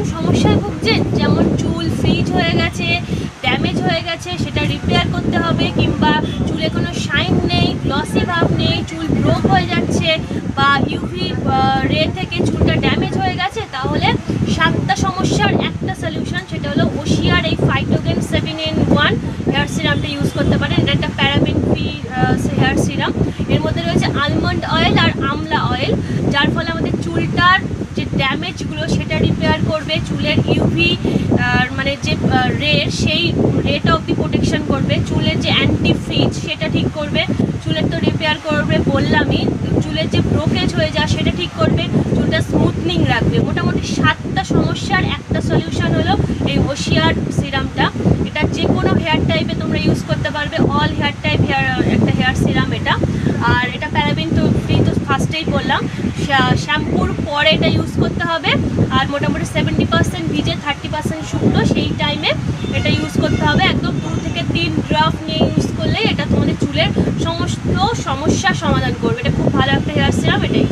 রকম সমস্যায় ভুগছেন, যেমন চুল ফ্রিজ হয়ে গেছে, ড্যামেজ হয়ে গেছে, সেটা রিপেয়ার করতে হবে, কিংবা চুলে কোনো শাইন নেই, গ্লসি ভাব নেই, চুল ব্রোক হয়ে যাচ্ছে, বা ইউভি রে থেকে চুলটা ড্যামেজ হয়ে গেছে, তাহলে 7টা সমস্যার একটা সলিউশন, সেটা হলো ওশিয়ার এই ফাইটোগেন 7-in-1 হেয়ার সিরামটা ইউজ করতে পারেন। এটা একটা প্যারাবেন ফ্রি হেয়ার সিরাম। এর মধ্যে রয়েছে আলমন্ড অয়েল আর আমলা অয়েল, যার ফলে আমাদের চুলটার যে ড্যামেজগুলো সেটা রিপেয়ার করবে, চুলের ইউভি মানে যে রে, সেই রেটা অব্দি প্রোটেকশন করবে, চুলের যে অ্যান্টি ফ্রিজ সেটা ঠিক করবে, চুলের তো রিপেয়ার করবে বললামই, চুলের যে ব্রোকেজ হয়ে যায় সেটা ঠিক করবে, চুলটা স্মুথনিং রাখবে। মোটামুটি 7টা সমস্যার একটা সলিউশন হলো এই ওশিয়ার সিরামটা। এটা যে কোনো হেয়ার টাইপে তোমরা ইউজ করতে পারবে, অল হেয়ার টাইপ একটা হেয়ার সিরাম এটা। আর এটা প্যারাবেন তো ফ্রি, তো ফার্স্টেই বললাম। শ্যাম্পুর পরে এটা ইউজ করতে হবে, আর মোটামুটি 70% ভিজে 30% শুকনো, সেই টাইমে এটা ইউজ করতে হবে। একদম 2 থেকে 3 ড্রপ নিয়ে ইউজ করলে এটা তোমাদের চুলের সমস্ত সমস্যার সমাধান করবে। এটা খুব ভালো একটা হেয়ার সিরাম, এটাই।